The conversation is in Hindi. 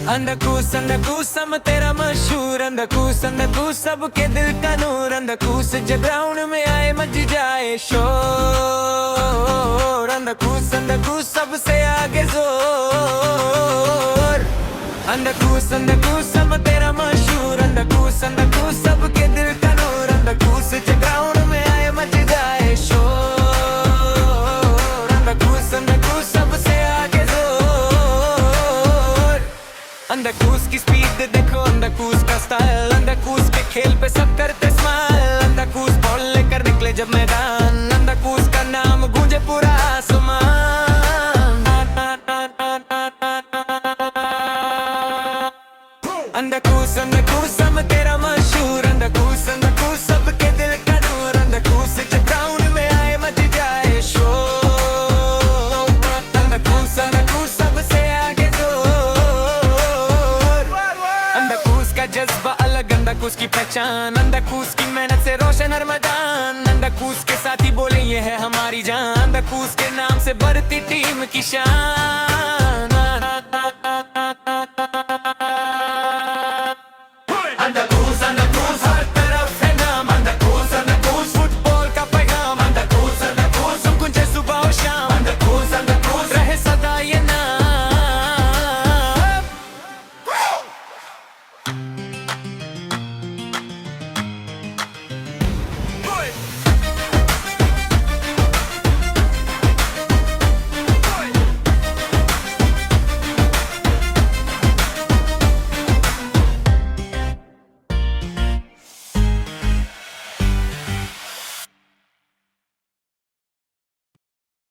अंधाकूस हम तेरा मशहूर, अंधाकूस सबके दिल का नूर, अंधाकूस जब ग्राउंड में आए मच जाए शोर, अंधाकूस सबसे आगे जोर। अंधाकूस हम तेरा मशहूर, अंधाकूस सबके दिल का नूर, अंधाकूस जब ग्राउंड में आए मच जाए शोर, अंधाकूस सबसे आगे जोर। अंधाकूस की स्पीड देखो, अंधाकूस का स्टाइल, अंधाकूस के खेल पे सब करते स्माइल, अंधाकूस बॉल लेकर निकले जब मैदान, अंधाकूस का नाम गूंजे पूरा आसमान। अंधाकूस हम तेरा मशहूर, अंधाकूस सबके दिल का नूर, अंधाकूस जब ग्राउंड में आए मच जाए शोर, अंधाकूस सबसे आगे जोर। अंधाकूस का जज्बा अलग, अंधाकूस की पहचान, अंधाकूस की मेहनत से रोशन हर मैदान, अंधाकूस के साथी बोले ये है हमारी जान, अंधाकूस के नाम से बढ़ती टीम की शान।